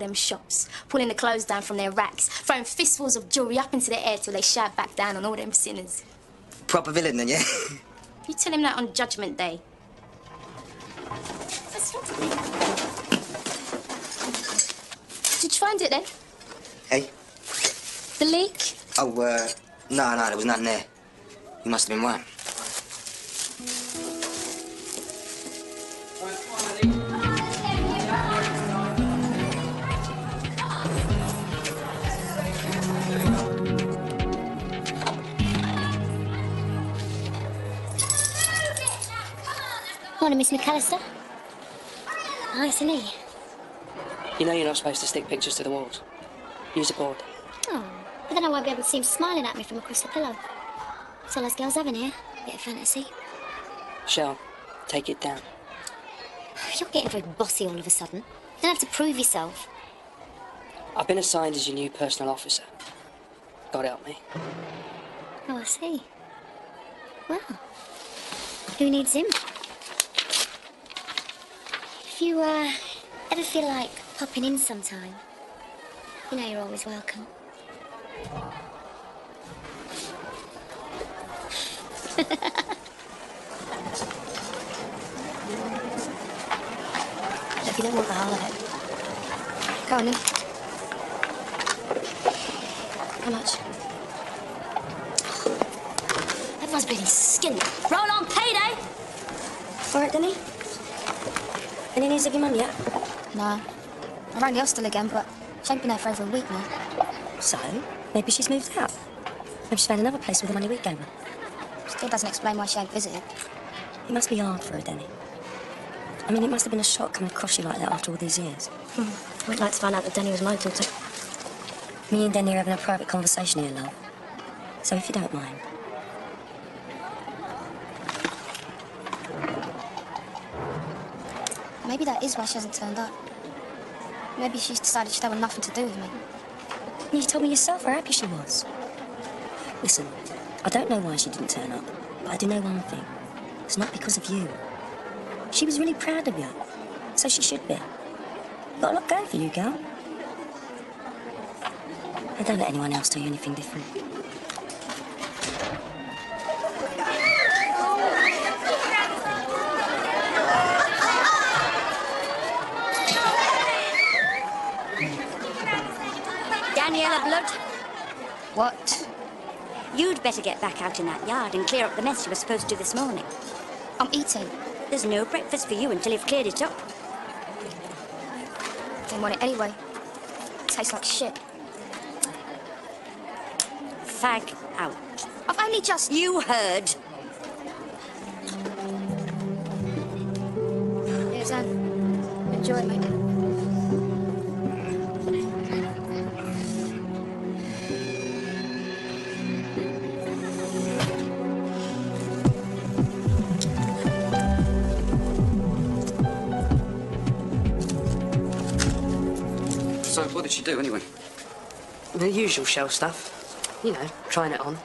them shops, pulling the clothes down from their racks, throwing fistfuls of jewellery up into the air till they shout back down on all them sinners. Proper villain then, yeah? You tell him that on Judgment Day. Did you find it then? Hey? The leak? Oh, no, there was nothing there. You must have been right. Morning, Miss McAllister. Hi, it's Annie. You know you're not supposed to stick pictures to the walls. Use a board. Oh, but then I won't be able to see him smiling at me from across the pillow. That's all us girls have in here. Bit of fantasy. Shell, take it down. You're getting very bossy all of a sudden. You don't have to prove yourself. I've been assigned as your new personal officer. God help me. Oh, I see. Well, who needs him? If you, ever feel like popping in sometime, you know you're always welcome. If you don't want the whole of it. Go on then. How much? Everyone's bleeding skin. Roll on, payday! All right, Denny? Any news of your mum yet? No. I rang the hostel again, but she ain't been there for over a week now. So, maybe she's moved out. Maybe she found another place with the money we gave her. Still doesn't explain why she ain't visited. It must be hard for her, Denny. I mean, it must have been a shock coming across you like that after all these years. I would like to find out that Denny was my daughter. Me and Denny are having a private conversation here, love. So if you don't mind. Maybe that is why she hasn't turned up. Maybe she's decided she'd have nothing to do with me. You told me yourself how happy she was. Listen, I don't know why she didn't turn up, but I do know one thing. It's not because of you. She was really proud of you, so she should be. Got a lot going for you, girl. And don't let anyone else tell you anything different. Daniela Blood, What? you'd better get back out in that yard and clear up the mess you were supposed to do this morning. I'm eating. There's no breakfast for you until you've cleared it up. Didn't want it anyway. Tastes like shit. Fag out. I've only just... You heard. Here's Anne. Enjoy it, mate. So, what did she do, anyway? The usual Shell stuff. You know, trying it on.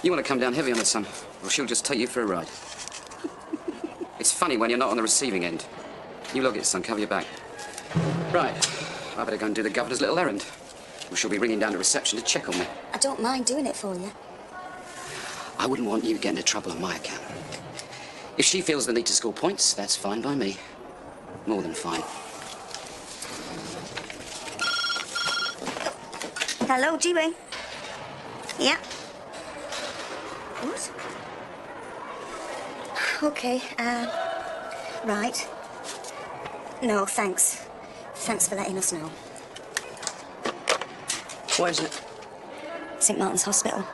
You want to come down heavy on her, son, or she'll just take you for a ride. It's funny when you're not on the receiving end. You log it, son, cover your back. Right, I better go and do the governor's little errand. Or she'll be ringing down to reception to check on me. I don't mind doing it for you. I wouldn't want you getting into trouble on my account. If she feels the need to score points, that's fine by me. More than fine. Hello, G-Wing. Yeah. What? Okay, right. No, thanks. Thanks for letting us know. What is it? St. Martin's Hospital.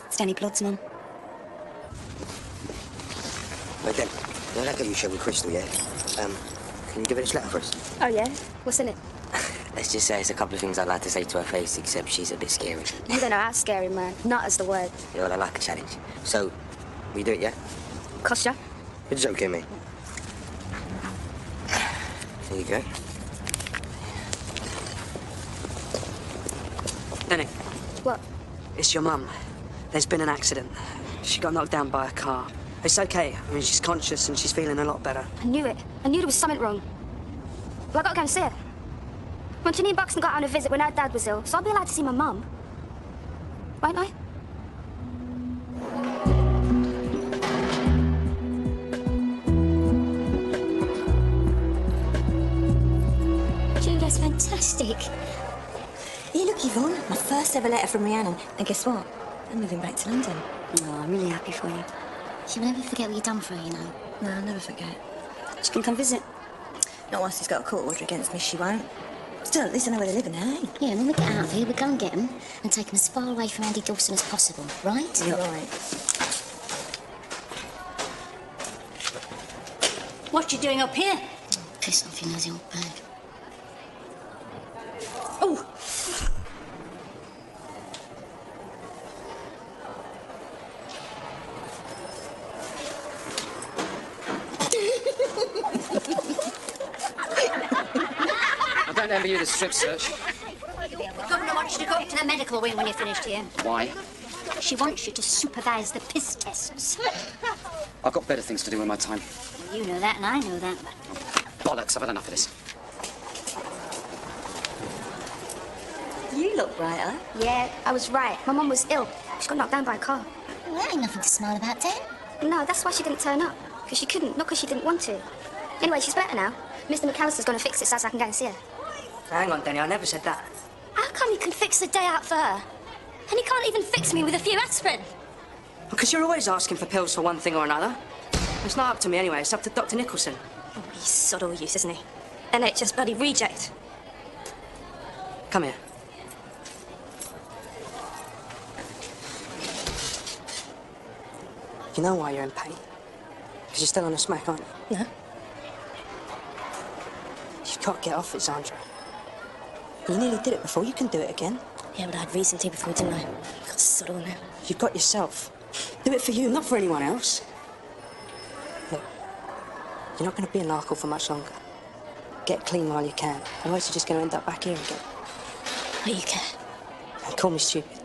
It's Danny Blood's mum. Wait, then. You know that girl you showed with Crystal, yeah? Can you give her this letter for us? Oh, yeah? What's in it? Let's just say it's a couple of things I'd like to say to her face, except she's a bit scary. You don't know how scary, man. Not as the word. Yeah, well, I like a challenge. So, we do it, yeah? Kostya? You're joking me. There you go. Denny, What? it's your mum. There's been an accident. She got knocked down by a car. It's okay. I mean, she's conscious and she's feeling a lot better. I knew it. I knew there was something wrong. Well, I gotta go and see her. When Janine Buxton got on a visit when her dad was ill, so I'll be allowed to see my mum. Won't I? Jude, that's fantastic. Here, look, Yvonne. My first ever letter from Rhiannon. And guess what? I'm moving back to London. Oh, I'm really happy for you. She will never forget what you've done for her, you know. No, I'll never forget. She can come visit. Not once he's got a court order against me, she won't. Still, at least I know where they're living, eh? Yeah, and when we get out of here, we go and get them and take them as far away from Andy Dawson as possible, right? You're right. What you doing up here? Piss off, you nosy old bag. Oh! I don't envy you the strip search. The governor wants you to go up to the medical wing when you're finished here. Why? She wants you to supervise the piss tests. I've got better things to do with my time. You know that, and I know that. Bollocks, I've had enough of this. You look brighter. Yeah, I was right. My mum was ill. She got knocked down by a car. Well, that ain't nothing to smile about, Dan. No, that's why she didn't turn up. Because she couldn't, not because she didn't want to. Anyway, she's better now. Mr. McAllister's going to fix it so I can go and see her. Hang on, Denny, I never said that. How come you can fix the day out for her? And you can't even fix me with a few aspirin? Because you're always asking for pills for one thing or another. It's not up to me anyway, it's up to Dr. Nicholson. Oh, he's sod all use, isn't he? NHS bloody reject. Come here. You know why you're in pain? Because you're still on a smack, aren't you? No. You've got to get off it, Sandra. You nearly did it before. You can do it again. Yeah, but I had reason to before, didn't I? Got sod all now. You've got yourself. Do it for you, not for anyone else. Look, you're not going to be in Arkle for much longer. Get clean while you can. Otherwise, you're just going to end up back here again. Oh, you care. And call me stupid.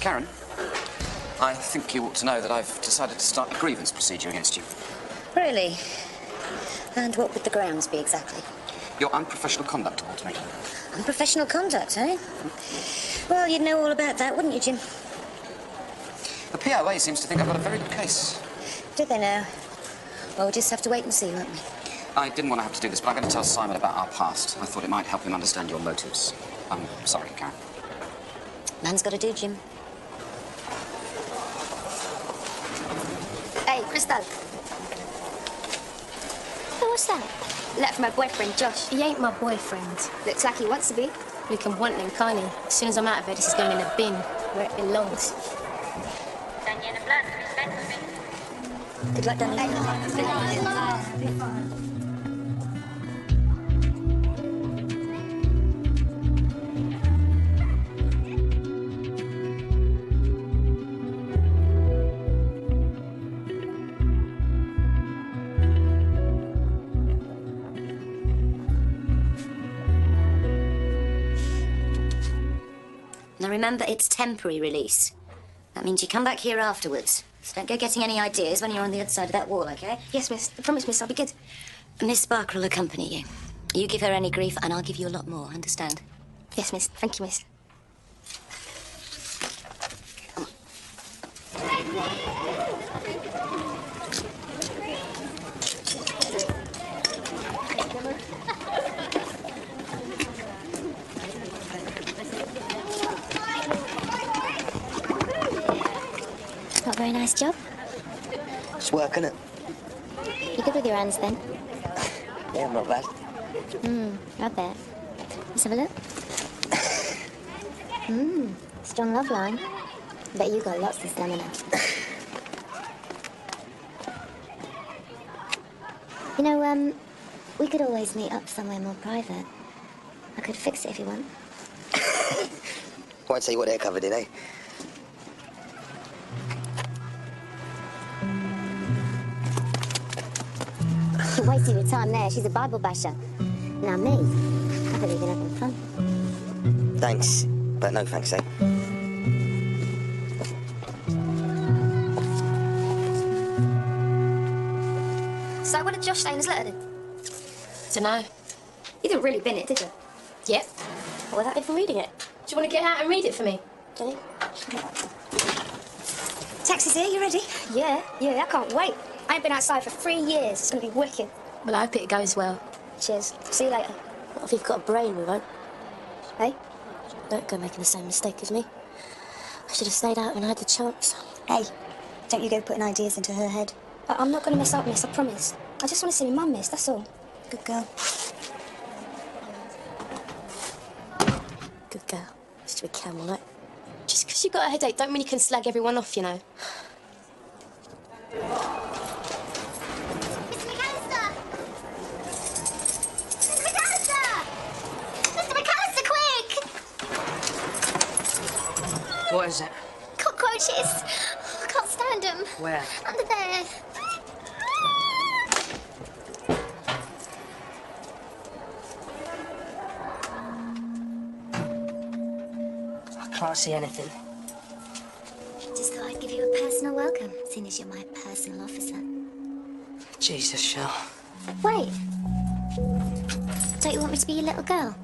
Karen, I think you ought to know that I've decided to start a grievance procedure against you. Really? And what would the grounds be exactly? Your unprofessional conduct towards me. Unprofessional conduct, eh? Well, you'd know all about that, wouldn't you, Jim? The POA seems to think I've got a very good case. Do they now? Well, we'll just have to wait and see, won't we? I didn't want to have to do this, but I'm going to tell Simon about our past. I thought it might help him understand your motives. I'm sorry, Karen. Man's got to do, Jim. Hey, Crystal. Oh, what's that? Letter from my boyfriend, Josh. He ain't my boyfriend. Looks like he wants to be. We can want him, can't he? As soon as I'm out of here, this is going in the bin, where it belongs. Good luck, Danny. Now remember, it's temporary release. That means you come back here afterwards. So don't go getting any ideas when you're on the other side of that wall, okay? Yes, miss. I promise, miss, I'll be good. Miss Barker will accompany you. You give her any grief, and I'll give you a lot more, understand? Yes, miss. Thank you, miss. Not a very nice job. It's work, innit? You're good with your hands, then. Yeah, I'm not bad. I bet. Let's have a look. Strong love line. Bet you got lots of stamina. You know, we could always meet up somewhere more private. I could fix it if you want. Won't say what they're covered in, eh? You wasted your time there. She's a Bible basher. Now me, I believe in having fun. Thanks, but no thanks, eh? So what did Josh say in his letter then? Dunno. You didn't really bin it, did you? Yep. Without even reading it. Do you want to get out and read it for me? Jenny? Taxi's here, you ready? Yeah, I can't wait. I ain't been outside for 3 years. It's gonna be wicked. Well, I hope it goes well. Cheers. See you later. What if you've got a brain, we won't? Hey? Don't go making the same mistake as me. I should have stayed out when I had the chance. Hey, don't you go putting ideas into her head. I'm not gonna mess up, miss, I promise. I just want to see my mum, miss, that's all. Good girl. Good girl. Used to be camel, right? Just because you got a headache don't mean you can slag everyone off, you know. Mr. McAllister! Mr. McAllister! Mr. McAllister, quick! What is it? Cockroaches! I can't stand them. Where? Under there. I can't see anything. Just thought I'd give you a personal welcome, seeing as you're my personal officer. Jesus, Shell. Wait. Don't you want me to be your little girl?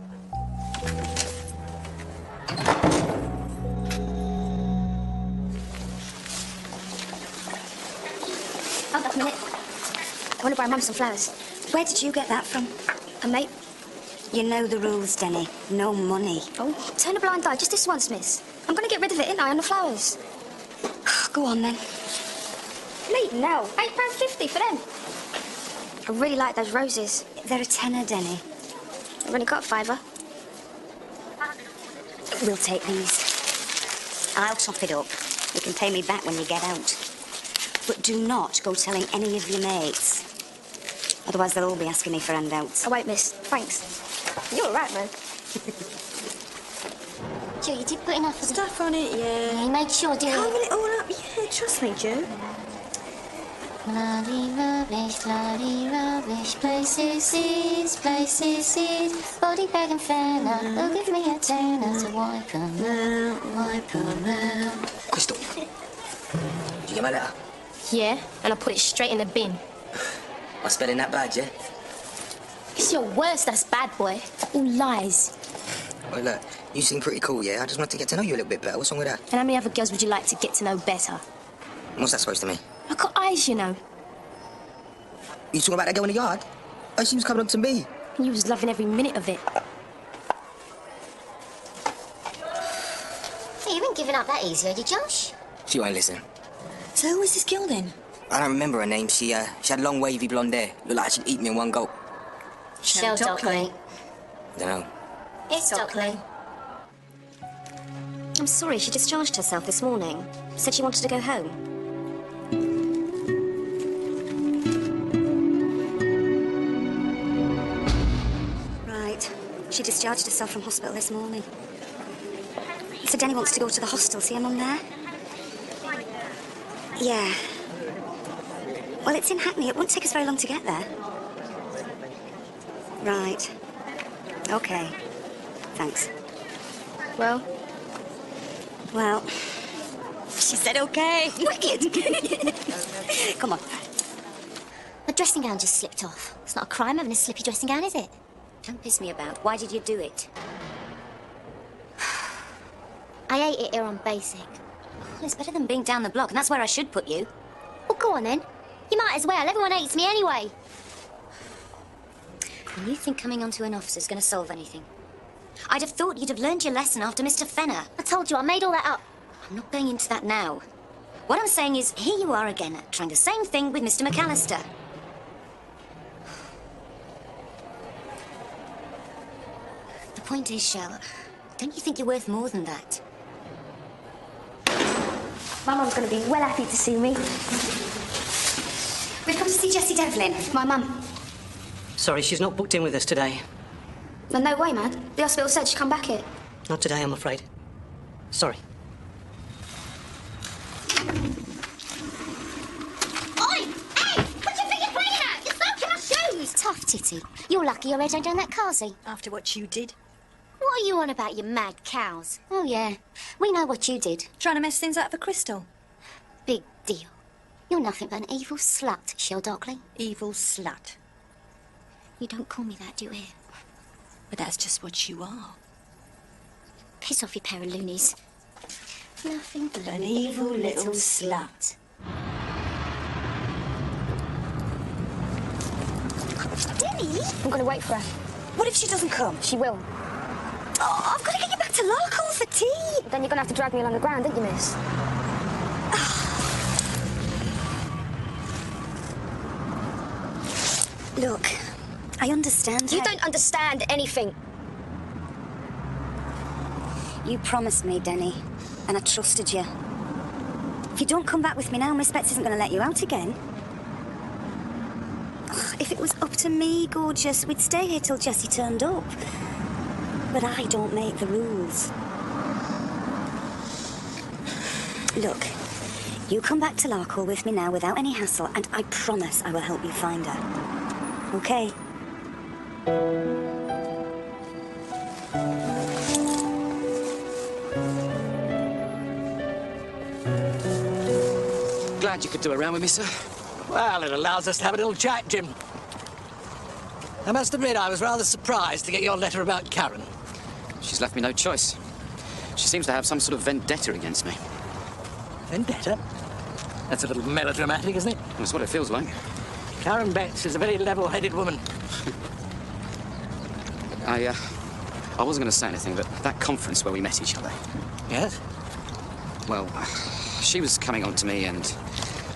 Hold up a minute. I want to buy Mum some flowers. Where did you get that from? And mate, You know the rules, Denny. No money. oh, turn a blind eye just this once, miss. I'm going to get rid of it, ain't I, on the flowers? Go on, then. Mate, no. £8.50 for them. I really like those roses. They're a tenner, Denny. I've only got a fiver. We'll take these. I'll top it up. You can pay me back when you get out. But do not go telling any of your mates. Otherwise, they'll all be asking me for handouts. Oh, wait, miss. Thanks. You're all right, man. Joe, you did put enough of the... Stuff on it, yeah. You made sure, didn't Cover you? it all up, yeah. Trust me, Joe. Bloody rubbish, places seeds, body bag and fenner, oh, give me a tenner to wipe 'em out. Crystal. Did you get my letter? Yeah, and I put it straight in the bin. My spelling that bad, yeah? It's your worst, that's bad, boy. All lies. Well, look, you seem pretty cool, yeah? I just want to get to know you a little bit better. What's wrong with that? And how many other girls would you like to get to know better? What's that supposed to mean? I've got eyes, you know. You talking about that girl in the yard? Oh, she was coming up to me. And you was loving every minute of it. Hey, you ain't giving up that easy, are you, Josh? She won't listen. So who was this girl, then? I don't remember her name. She had long, wavy blonde hair. Looked like she'd eat me in one gulp. Shell Dockley. I don't know. It's Dockley. I'm sorry, she discharged herself this morning. Said she wanted to go home. Right. She discharged herself from hospital this morning. So Denny wants to go to the hostel. See her mum there? Yeah. Well, it's in Hackney. It won't take us very long to get there. Right. Okay. Thanks. Well, She said okay. Wicked. Come on. The dressing gown just slipped off. It's not a crime having a slippy dressing gown, is it? Don't piss me about. Why did you do it? I ate it here on Basic. Well, it's better than being down the block, and that's where I should put you. Well, go on then. You might as well. Everyone hates me anyway. And you think coming onto an officer's going to solve anything? I'd have thought you'd have learned your lesson after Mr. Fenner. I told you, I made all that up. I'm not going into that now. What I'm saying is, here you are again, trying the same thing with Mr. McAllister. The point is, Shell, don't you think you're worth more than that? my mum's going to be well happy to see me. We've come to see Jessie Devlin. My mum. Sorry, she's not booked in with us today. No, no way, man. The hospital said she'd come back here. Not today, I'm afraid. Sorry. Oi! Hey! What do you think you're playing at? You're soaking my shoes! Tough titty. You're lucky your head ain't done that car seat. After what you did? What are you on about, you mad cows? Oh, yeah. We know what you did. Trying to mess things up for Crystal. Big deal. You're nothing but an evil slut, Shell Dockley. Evil slut. You don't call me that, do you? But that's just what you are. Piss off, you pair of loonies. Nothing but An evil little slut. Denny! I'm gonna wait for her. What if she doesn't come? She will. Oh, I've got to get you back to Larkhall for tea. Then you're gonna have to drag me along the ground, aren't you, miss? Look, I understand. You don't understand anything. You promised me, Denny, and I trusted you. If you don't come back with me now, Miss Betts isn't going to let you out again. Ugh, if it was up to me, gorgeous, we'd stay here till Jessie turned up. But I don't make the rules. Look, you come back to Larkhall with me now without any hassle, and I promise I will help you find her. Okay? Glad you could do a round with me, sir. Well, it allows us to have a little chat, Jim. I must admit I was rather surprised to get your letter about Karen. She's left me no choice. She seems to have some sort of vendetta against me. Vendetta? That's a little melodramatic, isn't it? That's what it feels like. Karen Betts is a very level-headed woman. I wasn't going to say anything, but that conference where we met each other. Yes? Well, she was coming on to me and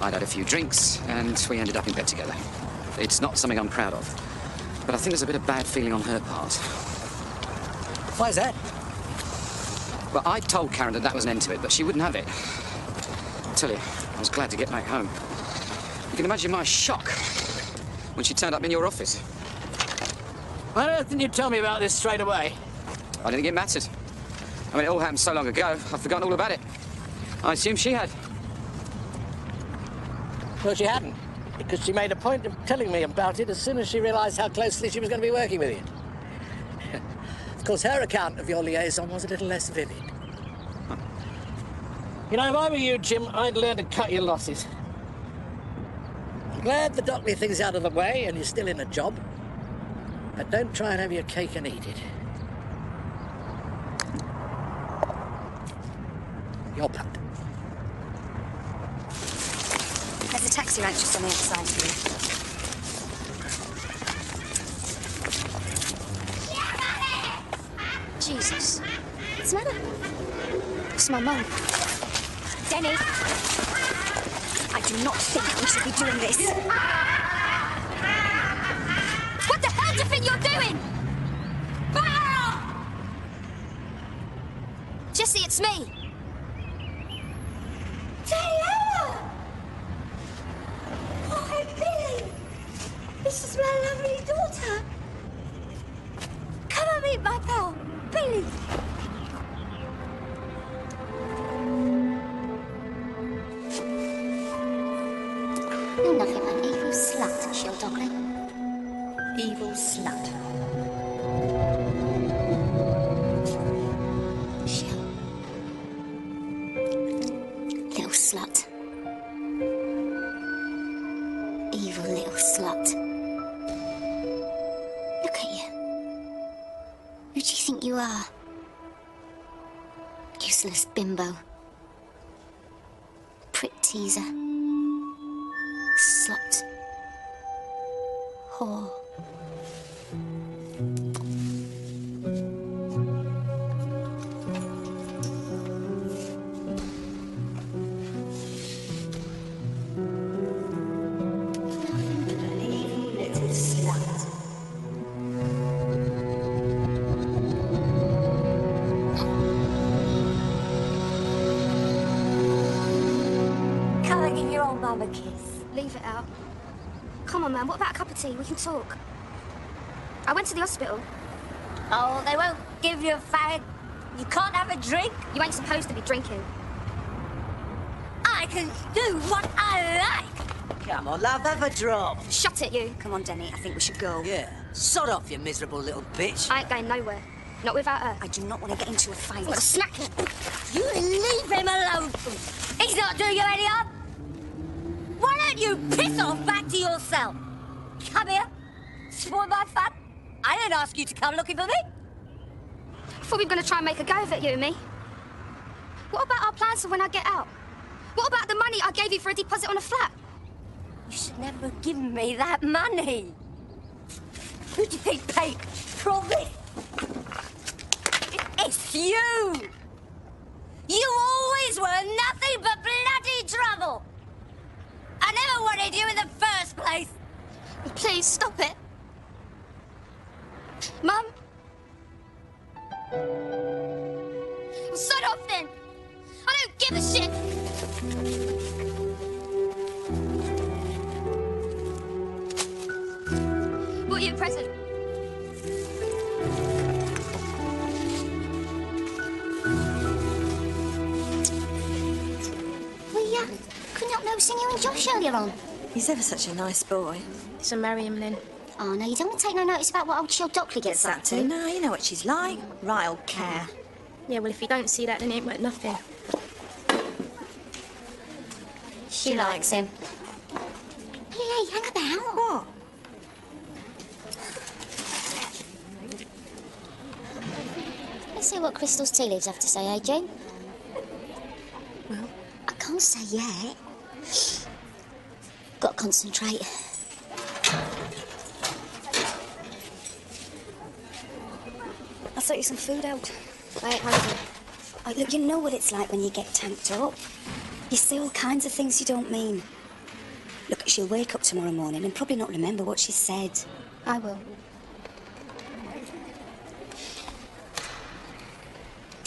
I'd had a few drinks and we ended up in bed together. It's not something I'm proud of, but I think there's a bit of bad feeling on her part. Why is that? Well, I told Karen that was an end to it, but she wouldn't have it. I tell you, I was glad to get back home. You can imagine my shock when she turned up in your office. Why on earth didn't you tell me about this straight away? I didn't get mattered. I mean, it all happened so long ago, I've forgotten all about it. I assume she had. Well, she hadn't, because she made a point of telling me about it as soon as she realised how closely she was going to be working with you. Of course, her account of your liaison was a little less vivid. You know, if I were you, Jim, I'd learn to cut your losses. I'm glad the Dockley thing's out of the way and you're still in a job. But don't try and have your cake and eat it. Your punt. There's a taxi rank just on the other side for you. Jesus. What's the matter? It's my mum. Denny! I do not think we should be doing this. What the hell do you think you're doing? Jessie, it's me. Daniela! Oh, Billy! This is my lovely daughter. Come and meet my pal, Billy. You're nothing but an evil slut, Shell Dockley. Evil slut. Shell. Little slut. Evil little slut. Look at you. Who do you think you are? Useless bimbo. Prick teaser. Slut. Whore. Can I give your old mum a kiss? Leave it out. Come on, man. What about a cup of tea? We can talk. I went to the hospital. Oh, they won't give you a fag. You can't have a drink. You ain't supposed to be drinking. I can do what I like. Come on, love, have a drop. Shut it, you. Come on, Denny. I think we should go. Yeah. Sod off, you miserable little bitch. I ain't going nowhere. Not without her. I do not want to get into a fight. I'm gonna smack her. You leave him alone. He's not doing you any harm. Why you piss off back to your cell. Come here. Spoil my fun. I didn't ask you to come looking for me. I thought we were going to try and make a go of it, you and me. What about our plans for when I get out? What about the money I gave you for a deposit on a flat? You should never have given me that money. Who do you think paid for all this? It's you! You always were nothing but bloody trouble! I never wanted you in the first place! Please, stop it. Mum? Well, shut off then! I don't give a shit! What are you, present? We couldn't help noticing you and Josh earlier on. He's ever such a nice boy. So marry him, Lynn. Oh, no, you don't want to take no notice about what old Chill Dockley gets up to. No, you know what she's like. Right old care. Yeah, well, if you don't see that, then it ain't worth nothing. She likes him. Hey, hang about. What? Let's see what Crystal's tea leaves have to say, eh, Jane? Well? I can't say yet. Got to concentrate. I'll sort you some food out. I ain't hungry. Oh, look, you know what it's like when you get tamped up. You say all kinds of things you don't mean. Look, she'll wake up tomorrow morning and probably not remember what she said. I will.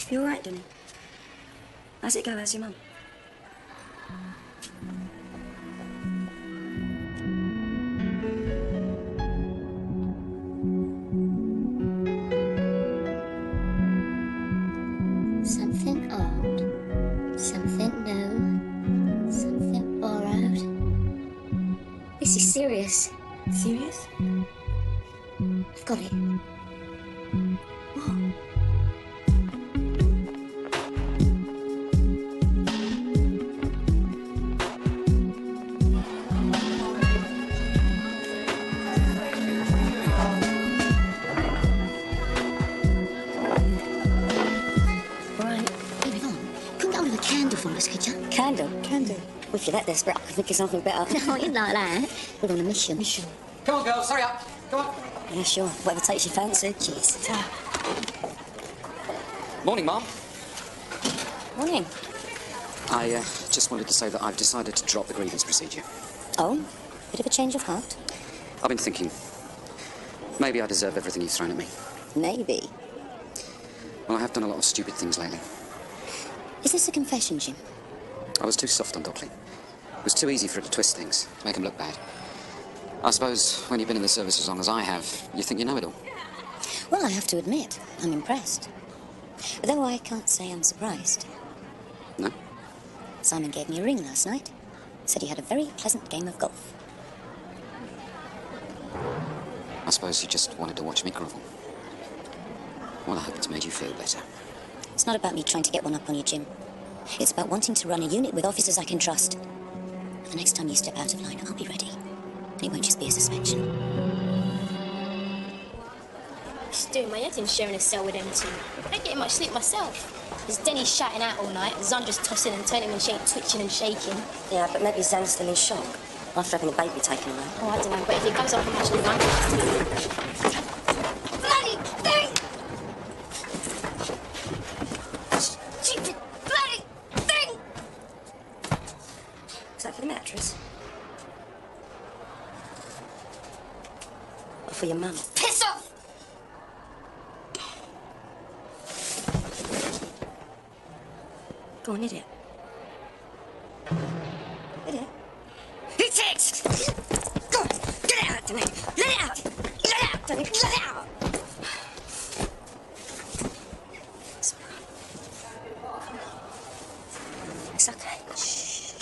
You all right, Dunny? How's it go? How's your mum? Something old, something new, something borrowed. This is serious. Serious? I've got it. What? Candle? Candle. Well, if you're that desperate, I could think of something better. No, you like that. We're on a mission. Mission? Come on, girls, hurry up. Come on. Yeah, sure. Whatever takes your fancy. Cheers. Morning, Mom. Morning. I just wanted to say that I've decided to drop the grievance procedure. Oh? Bit of a change of heart? I've been thinking, maybe I deserve everything you've thrown at me. Maybe. Well, I have done a lot of stupid things lately. Is this a confession, Jim? I was too soft on Dockley. It was too easy for her to twist things, to make him look bad. I suppose when you've been in the service as long as I have, you think you know it all. Well, I have to admit, I'm impressed. Though I can't say I'm surprised. No? Simon gave me a ring last night. Said he had a very pleasant game of golf. I suppose you just wanted to watch me grovel. Well, I hope it's made you feel better. It's not about me trying to get one up on you, Jim. It's about wanting to run a unit with officers I can trust. The next time you step out of line, I'll be ready. And it won't just be a suspension. Just doing my head in sharing a cell with them two. I don't get much sleep myself. There's Denny shouting out all night, Zandra's tossing and turning when she ain't twitching and shaking. Yeah, but maybe Zan's still in shock after having a baby taken away. Oh, I don't know, but if it goes on for much longer... Bloody thing! Stupid bloody thing! Is that for the mattress? Or for your mum? Piss off! Go on, idiot. Idiot. Hit it! Go on, get it out, Danny! Let it out! Let it out, Danny! Let it out! It's okay. Shh.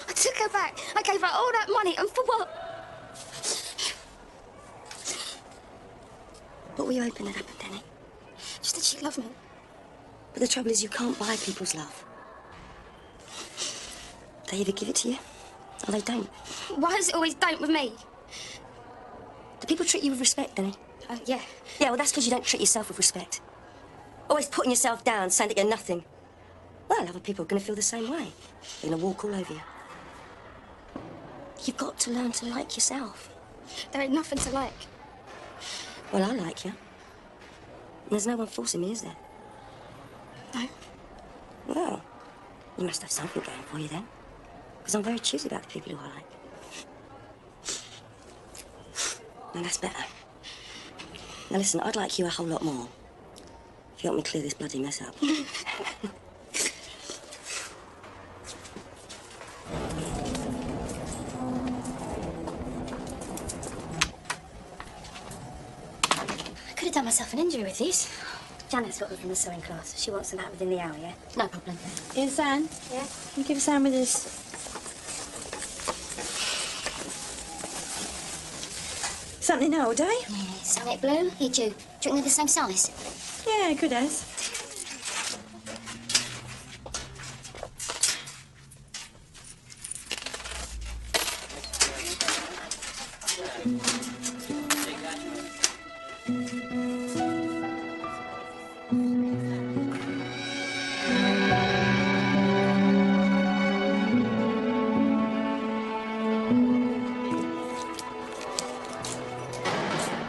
I took her back. I gave her all that money, and for what? What were you hoping would happen, Danny? Just that she loved me. But The trouble is you can't buy people's love. They either give it to you, or they don't. Why is it always don't with me? Do people treat you with respect, Danny? Yeah. Yeah, well, that's because you don't treat yourself with respect. Always putting yourself down, saying that you're nothing. Well, other people are going to feel the same way. They're going to walk all over you. You've got to learn to like yourself. There ain't nothing to like. Well, I like you. And there's no one forcing me, is there? No. Well, you must have something going for you then. Because I'm very choosy about the people who I like. Now, that's better. Now, listen, I'd like you a whole lot more. If you help me clear this bloody mess up. I could have done myself an injury with these. Janet's got them from the sewing class. She wants them out within the hour, yeah? No problem. Here's Anne. Yeah? You give Sam with this. Something old, eh? Yeah, Sonnet blue. Here, Ju. Do you think they're the same size? Yeah, good as.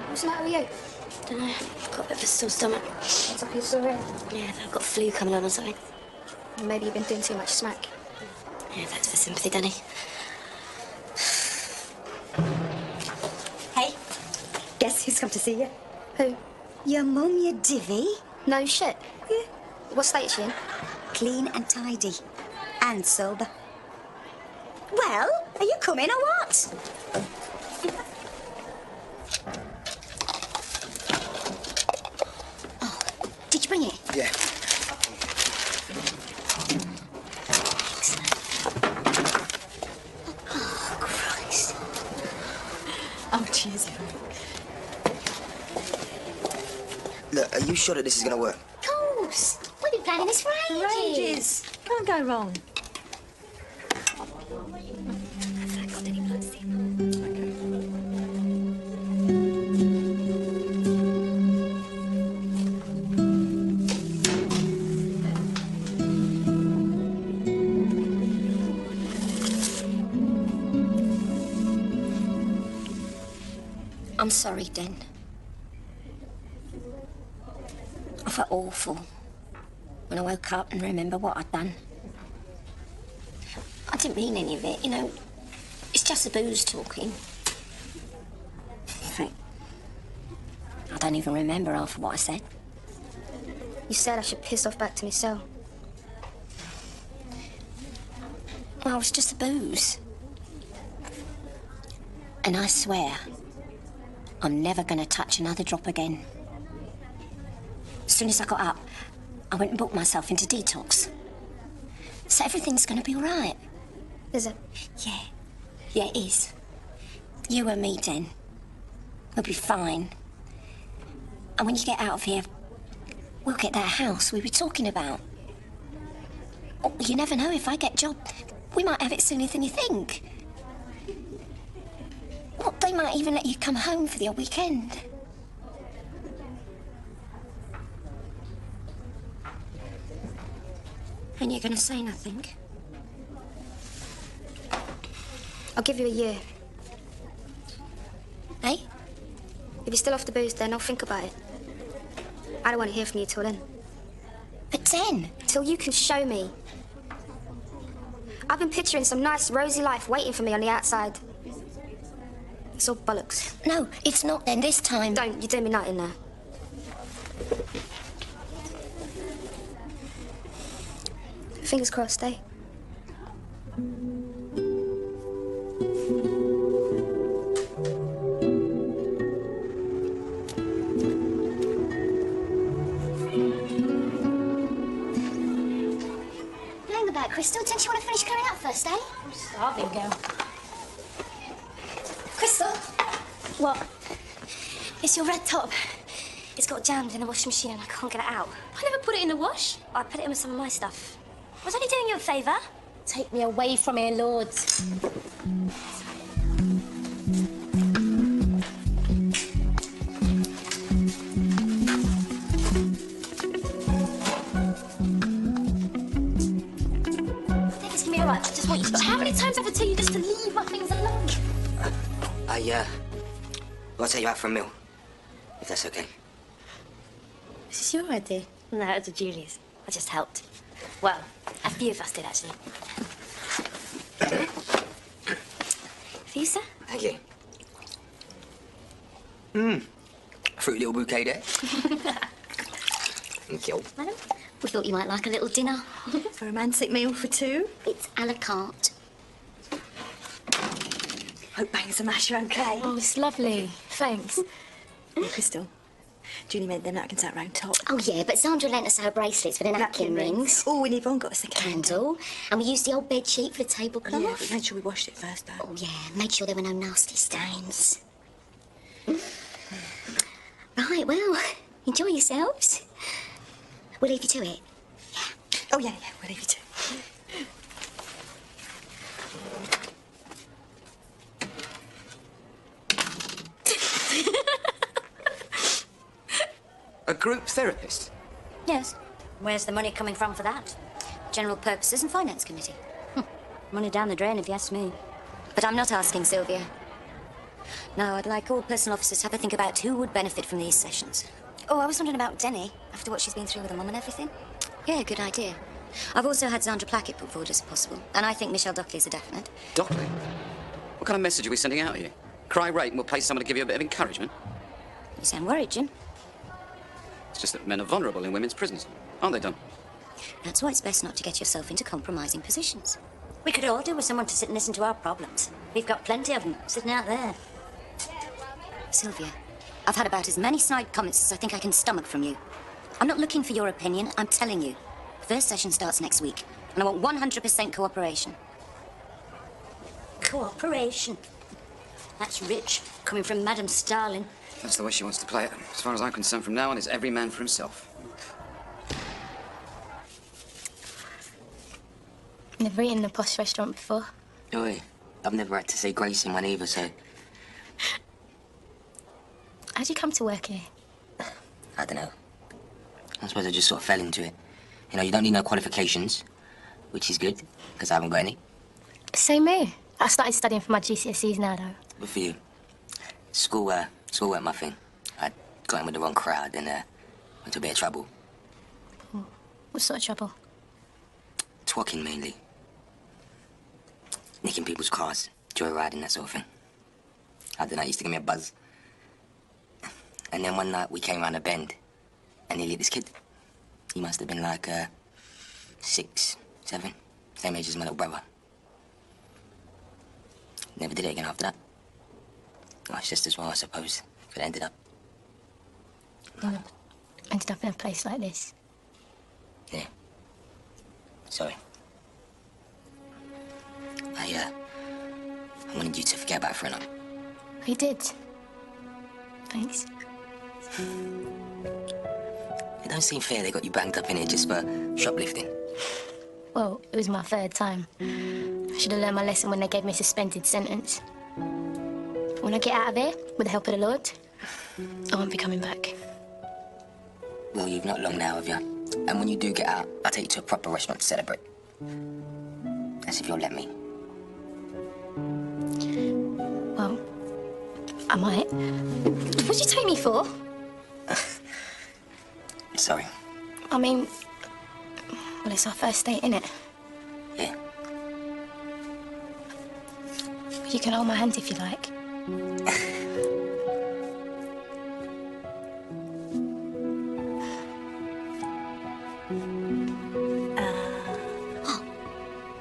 What's the matter with you? Dunno. Got a bit of a sore stomach. What's up your sore head? Yeah, I've got flu coming on or something. Maybe you've been doing too much smack. Yeah, thanks for sympathy, Danny. Hey, guess who's come to see you? Who? Your mum, your divvy. No shit. Yeah. What state is she in? Clean and tidy. And sober. Well, are you coming or what? Oh, did you bring it? Yeah. Oh, Christ. Oh, cheers. Look, are you sure that this is going to work? Of course. We've been planning this for ages. Can't go wrong. Have I got any plastic? I'm sorry, Den. I felt awful when I woke up and remember what I'd done. I didn't mean any of it, you know. It's just the booze talking. In fact, I don't even remember half of what I said. You said I should piss off back to my cell. Well, it was just the booze. And I swear, I'm never going to touch another drop again. As soon as I got up, I went and booked myself into detox. So everything's going to be all right. Is it? Yeah. Yeah, it is. You and me, Den. We'll be fine. And when you get out of here, we'll get that house we were talking about. Oh, you never know, if I get a job, we might have it sooner than you think. Well, they might even let you come home for the odd weekend. And you're going to say nothing? I'll give you a year. Eh? If you're still off the booze, then I'll think about it. I don't want to hear from you till then. But Den... Till you can show me. I've been picturing some nice, rosy life waiting for me on the outside. It's all bollocks. No, it's not, Den. This time... Don't. You're doing me nothing now. Fingers crossed, eh? Hang about, Crystal. Don't you want to finish clearing up first, eh? I'm starving, girl. Crystal? What? It's your red top. It's got jammed in the washing machine and I can't get it out. I never put it in the wash. I put it in with some of my stuff. I was only doing you a favour. Take me away from here, Lord. It's gonna be all right. I just want you to... How many times have I tell you just to leave my things alone? I'll take you out for a meal, if that's okay. Is this your idea? No, it was Julie's. I just helped. Well, a few of us did, actually. For you, sir? Thank you. Fruity little bouquet there. Thank you. Madam, we thought you might like a little dinner. A romantic meal for two. It's a la carte. Hope Bangs and Mash are okay. Oh, it's lovely. Thanks. Oh, Crystal, Julie made them napkins out round top. Oh, yeah, but Sandra lent us her bracelets for the napkin rings. Oh, and Yvonne got us the Candle. And we used the old bed sheet for the tablecloth. Yeah, but made sure we washed it first, though. Oh, yeah, made sure there were no nasty stains. Right, well, enjoy yourselves. We'll leave you to it. Oh, yeah, we'll leave you to. A group therapist? Yes. Where's the money coming from for that? General Purposes and Finance Committee. Money down the drain, if you ask me. But I'm not asking, Sylvia. No, I'd like all personal officers to have a think about who would benefit from these sessions. Oh, I was wondering about Denny, after what she's been through with her mum and everything. Yeah, good idea. I've also had Sandra Plackett put forward as possible, and I think Michelle Dockley's a definite. Dockley? What kind of message are we sending out here? Cry rape and we'll pay someone to give you a bit of encouragement? You sound worried, Jim. It's just that men are vulnerable in women's prisons, aren't they, Dom? That's why it's best not to get yourself into compromising positions. We could all do with someone to sit and listen to our problems. We've got plenty of them sitting out there. Sylvia, I've had about as many snide comments as I think I can stomach from you. I'm not looking for your opinion, I'm telling you. First session starts next week, and I want 100% cooperation. Cooperation? That's rich, coming from Madame Starling. That's the way she wants to play it. As far as I'm concerned, from now on, it's every man for himself. Never eaten in a posh restaurant before. Oi, I've never had to say grace in one either, so... How'd you come to work here? I don't know. I suppose I just sort of fell into it. You know, you don't need no qualifications, which is good, because I haven't got any. Same me. I started studying for my GCSEs now, though. Good for you. School weren't my thing. I got in with the wrong crowd and went to a bit of trouble. What sort of trouble? Twocking, mainly. Nicking people's cars, joyriding, that sort of thing. I don't know, it used to give me a buzz. And then one night we came round a bend and nearly hit this kid. He must have been like 6, 7, same age as my little brother. Never did it again after that. Oh, it's just as well, I suppose. Could have ended up. Ended up in a place like this. Yeah. Sorry. I wanted you to forget about it for a night. You did. Thanks. It don't seem fair they got you banged up in here just for shoplifting. Well, it was my third time. I should have learned my lesson when they gave me a suspended sentence. When I get out of here, with the help of the Lord, I won't be coming back. Well, you've not long now, have you? And when you do get out, I'll take you to a proper restaurant to celebrate. That's if you'll let me. Well, I might. What'd you take me for? Sorry. I mean, well, it's our first date, innit? Yeah. You can hold my hand if you like.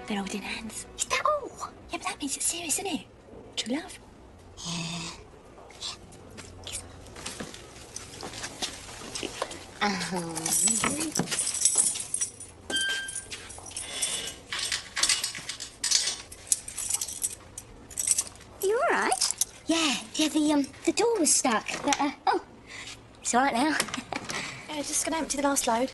They're holding hands. Is that all? Yeah, but that means it's serious, isn't it? True love. Yeah. You all right? Yeah, the door was stuck. But, oh, It's all right now. Yeah, just gonna empty the last load.